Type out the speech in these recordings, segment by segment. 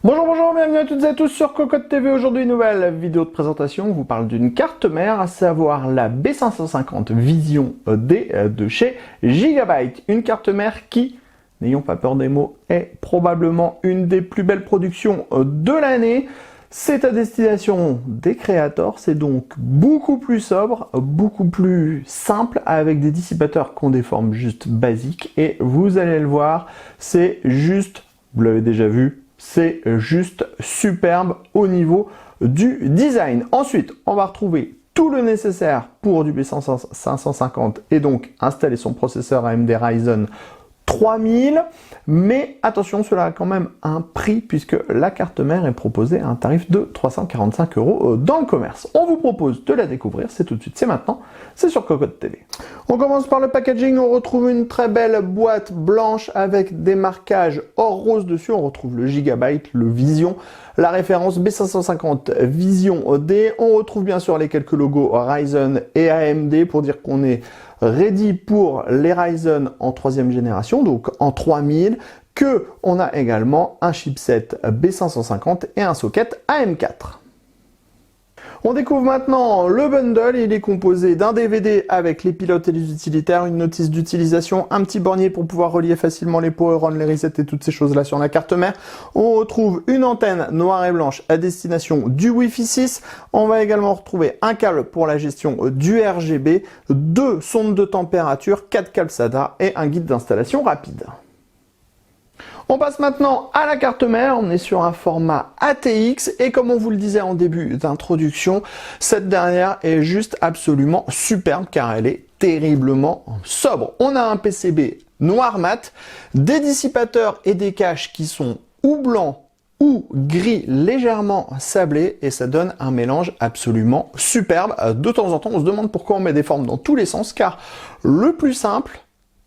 Bonjour, bienvenue à toutes et à tous sur Cocotte TV. Aujourd'hui, nouvelle vidéo de présentation. On vous parle d'une carte mère, à savoir la B550 Vision D de chez Gigabyte. Une carte mère qui, n'ayons pas peur des mots, est probablement une des plus belles productions de l'année. C'est à destination des créateurs, c'est donc beaucoup plus sobre, beaucoup plus simple, avec des dissipateurs qui ont des formes juste basiques. Et vous allez le voir, c'est juste, vous l'avez déjà vu, c'est juste superbe au niveau du design. Ensuite, on va retrouver tout le nécessaire pour du B550 et donc installer son processeur AMD Ryzen 3000. Mais attention, cela a quand même un prix puisque la carte mère est proposée à un tarif de 345 € dans le commerce. On vous propose de la découvrir, c'est tout de suite, c'est maintenant, c'est sur Cocotte TV. On commence par le packaging, on retrouve une très belle boîte blanche avec des marquages or rose dessus, on retrouve le Gigabyte, le Vision, la référence B550 Vision D, on retrouve bien sûr les quelques logos Ryzen et AMD pour dire qu'on est ready pour les Ryzen en 3e génération, donc en 3000, que on a également un chipset B550 et un socket AM4. On découvre maintenant le bundle, il est composé d'un DVD avec les pilotes et les utilitaires, une notice d'utilisation, un petit bornier pour pouvoir relier facilement les power on, les resets et toutes ces choses-là sur la carte mère. On retrouve une antenne noire et blanche à destination du Wi-Fi 6. On va également retrouver un câble pour la gestion du RGB, 2 sondes de température, 4 câbles SATA et un guide d'installation rapide. On passe maintenant à la carte mère, on est sur un format ATX et comme on vous le disait en début d'introduction, cette dernière est juste absolument superbe car elle est terriblement sobre. On a un PCB noir mat, des dissipateurs et des caches qui sont ou blancs ou gris légèrement sablés et ça donne un mélange absolument superbe. De temps en temps, on se demande pourquoi on met des formes dans tous les sens car le plus simple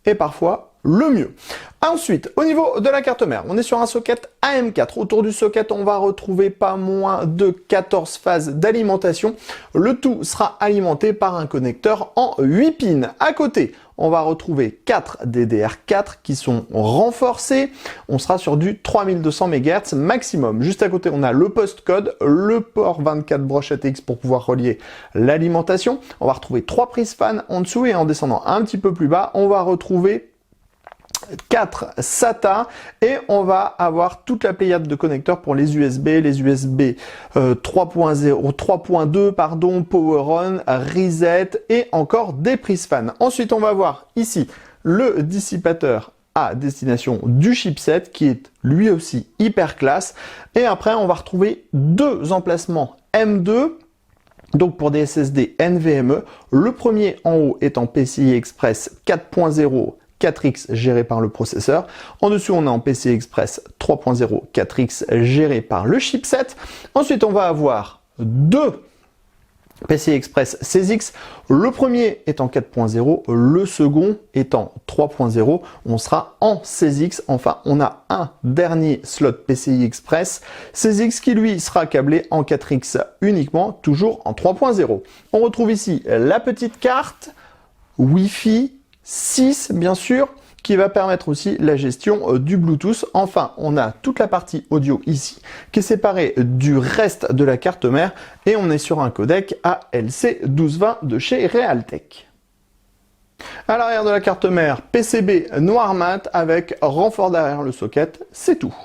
est parfois le mieux. Ensuite, au niveau de la carte mère, on est sur un socket AM4. Autour du socket, on va retrouver pas moins de 14 phases d'alimentation. Le tout sera alimenté par un connecteur en 8 pins. À côté, on va retrouver 4 DDR4 qui sont renforcés. On sera sur du 3200 MHz maximum. Juste à côté, on a le postcode, le port 24 broche ATX pour pouvoir relier l'alimentation. On va retrouver 3 prises fan en dessous et en descendant un petit peu plus bas, on va retrouver 4 SATA et on va avoir toute la pléiade de connecteurs pour les USB 3.0, 3.2, pardon, Power On, Reset et encore des prises fan. Ensuite, on va voir ici le dissipateur à destination du chipset qui est lui aussi hyper classe. Et après, on va retrouver 2 emplacements M2. Donc pour des SSD NVMe, le premier en haut est en PCI Express 4.0 4X géré par le processeur. En dessous, on est en PCI Express 3.0 4X géré par le chipset. Ensuite, on va avoir 2 PCI Express 16X. Le premier est en 4.0, le second est en 3.0. On sera en 16X. Enfin, on a un dernier slot PCI Express 16X qui lui sera câblé en 4X uniquement, toujours en 3.0. On retrouve ici la petite carte Wi-Fi 6 bien sûr, qui va permettre aussi la gestion du Bluetooth. Enfin, on a toute la partie audio ici qui est séparée du reste de la carte mère et on est sur un codec ALC 1220 de chez Realtek. À l'arrière de la carte mère, PCB noir mat avec renfort derrière le socket, c'est tout.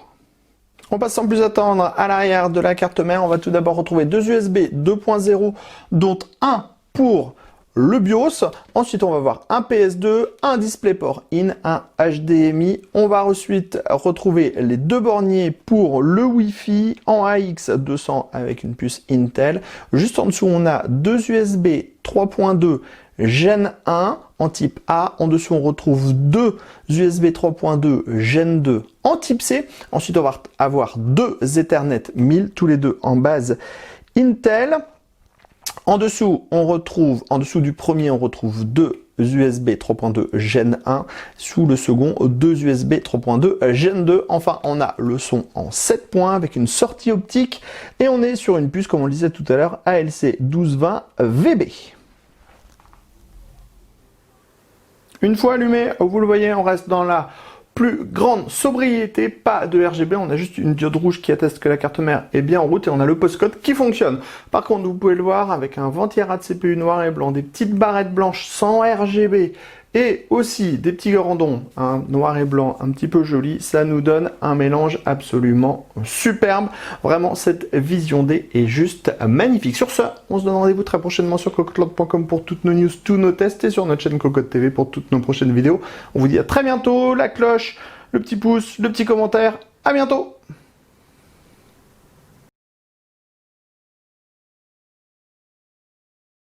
On passe sans plus attendre à l'arrière de la carte mère. On va tout d'abord retrouver deux USB 2.0, dont un pour le BIOS. Ensuite, on va voir un PS2, un DisplayPort in, un HDMI. On va ensuite retrouver les deux borniers pour le Wi-Fi en AX200 avec une puce Intel. Juste en dessous, on a deux USB 3.2 Gen 1 en type A. En dessous, on retrouve deux USB 3.2 Gen 2 en type C. Ensuite, on va avoir deux Ethernet 1000, tous les deux en base Intel. En dessous du premier, on retrouve deux USB 3.2 Gen 1. Sous le second, deux USB 3.2 Gen 2. Enfin, on a le son en 7 points avec une sortie optique. Et on est sur une puce, comme on le disait tout à l'heure, ALC 1220 VB. Une fois allumé, vous le voyez, on reste dans la plus grande sobriété, pas de RGB, on a juste une diode rouge qui atteste que la carte mère est bien en route et on a le postcode qui fonctionne. Par contre, vous pouvez le voir avec un ventira de CPU noir et blanc, des petites barrettes blanches sans RGB et aussi des petits grandons, noir et blanc un petit peu joli, ça nous donne un mélange absolument superbe. Vraiment, cette Vision D est juste magnifique. Sur ce, on se donne rendez-vous très prochainement sur cocotte.com pour toutes nos news, tous nos tests et sur notre chaîne Cocotte TV pour toutes nos prochaines vidéos. On vous dit à très bientôt, la cloche, le petit pouce, le petit commentaire, à bientôt!